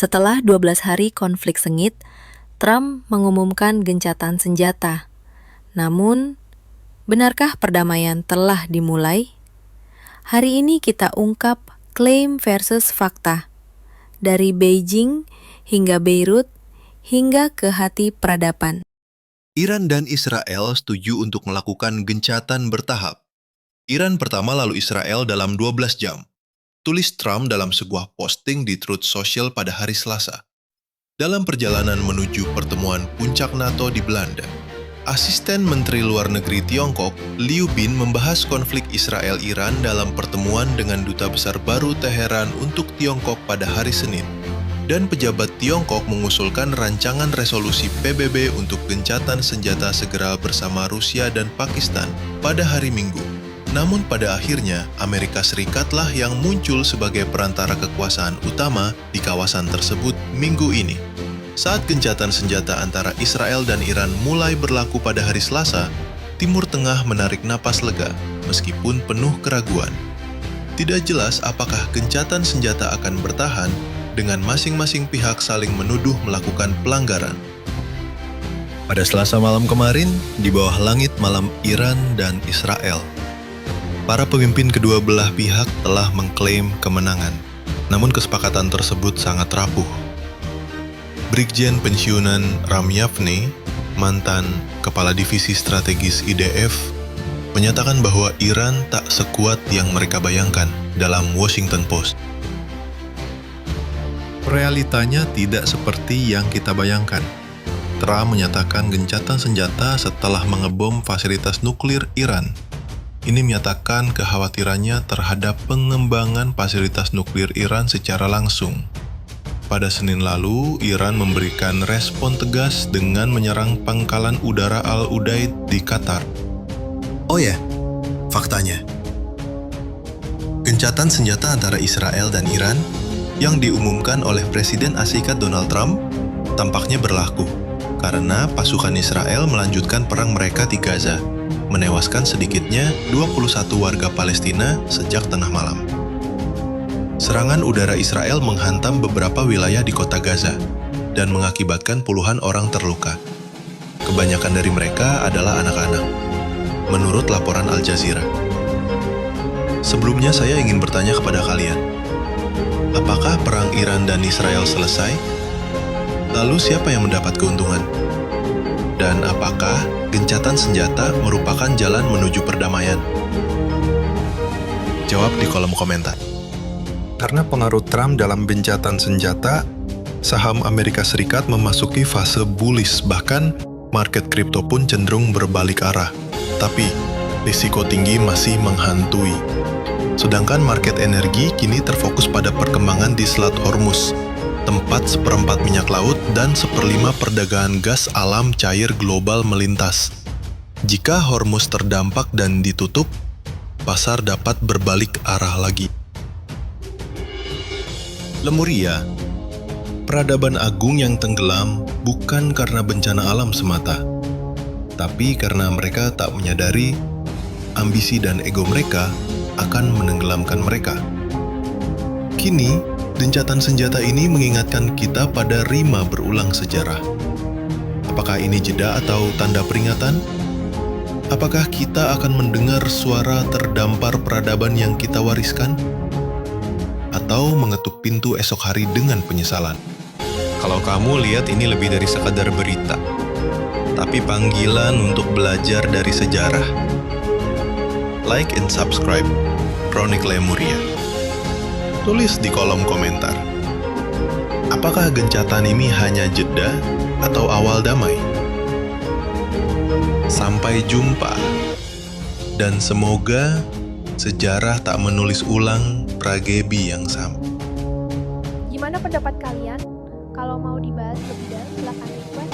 Setelah 12 hari konflik sengit, Trump mengumumkan gencatan senjata. Namun, benarkah perdamaian telah dimulai? Hari ini kita ungkap klaim versus fakta. Dari Beijing hingga Beirut, hingga ke hati peradaban. Iran dan Israel setuju untuk melakukan gencatan bertahap. Iran pertama lalu Israel dalam 12 jam. Tulis Trump dalam sebuah posting di Truth Social pada hari Selasa. Dalam perjalanan menuju pertemuan puncak NATO di Belanda, Asisten Menteri Luar Negeri Tiongkok, Liu Bin, membahas konflik Israel-Iran dalam pertemuan dengan Duta Besar baru Teheran untuk Tiongkok pada hari Senin. Dan pejabat Tiongkok mengusulkan rancangan resolusi PBB untuk gencatan senjata segera bersama Rusia dan Pakistan pada hari Minggu. Namun pada akhirnya, Amerika Serikatlah yang muncul sebagai perantara kekuasaan utama di kawasan tersebut minggu ini. Saat gencatan senjata antara Israel dan Iran mulai berlaku pada hari Selasa, Timur Tengah menarik napas lega, meskipun penuh keraguan. Tidak jelas apakah gencatan senjata akan bertahan dengan masing-masing pihak saling menuduh melakukan pelanggaran. Pada Selasa malam kemarin, di bawah langit malam Iran dan Israel, para pemimpin kedua belah pihak telah mengklaim kemenangan. Namun kesepakatan tersebut sangat rapuh. Brigjen pensiunan Ram Yavne, mantan Kepala Divisi Strategis IDF, menyatakan bahwa Iran tak sekuat yang mereka bayangkan dalam Washington Post. Realitanya tidak seperti yang kita bayangkan. Trump menyatakan gencatan senjata setelah mengebom fasilitas nuklir Iran. Ini menyatakan kekhawatirannya terhadap pengembangan fasilitas nuklir Iran secara langsung. Pada Senin lalu, Iran memberikan respon tegas dengan menyerang pangkalan udara Al-Udaid di Qatar. Oh ya, faktanya. Gencatan senjata antara Israel dan Iran yang diumumkan oleh Presiden Amerika Donald Trump tampaknya berlaku karena pasukan Israel melanjutkan perang mereka di Gaza, menewaskan sedikitnya 21 warga Palestina sejak tengah malam. Serangan udara Israel menghantam beberapa wilayah di kota Gaza dan mengakibatkan puluhan orang terluka. Kebanyakan dari mereka adalah anak-anak, menurut laporan Al Jazeera. Sebelumnya saya ingin bertanya kepada kalian, apakah perang Iran dan Israel selesai? Lalu siapa yang mendapat keuntungan? Dan apakah gencatan senjata merupakan jalan menuju perdamaian? Jawab di kolom komentar. Karena pengaruh Trump dalam gencatan senjata, saham Amerika Serikat memasuki fase bullish, bahkan market kripto pun cenderung berbalik arah. Tapi, risiko tinggi masih menghantui. Sedangkan market energi kini terfokus pada perkembangan di Selat Hormuz, tempat seperempat minyak laut dan seperlima perdagangan gas alam cair global melintas. Jika Hormuz terdampak dan ditutup, pasar dapat berbalik arah lagi. Lemuria, peradaban agung yang tenggelam bukan karena bencana alam semata, tapi karena mereka tak menyadari ambisi dan ego mereka akan menenggelamkan mereka. Kini, gencatan senjata ini mengingatkan kita pada rima berulang sejarah. Apakah ini jeda atau tanda peringatan? Apakah kita akan mendengar suara terdampar peradaban yang kita wariskan? Atau mengetuk pintu esok hari dengan penyesalan? Kalau kamu lihat ini lebih dari sekadar berita, tapi panggilan untuk belajar dari sejarah. Like and subscribe Kronik Lemuria. Tulis di kolom komentar, apakah gencatan ini hanya jeda atau awal damai? Sampai jumpa, dan semoga sejarah tak menulis ulang tragedi yang sama. Gimana pendapat kalian? Kalau mau dibahas lebih dalam, silakan request.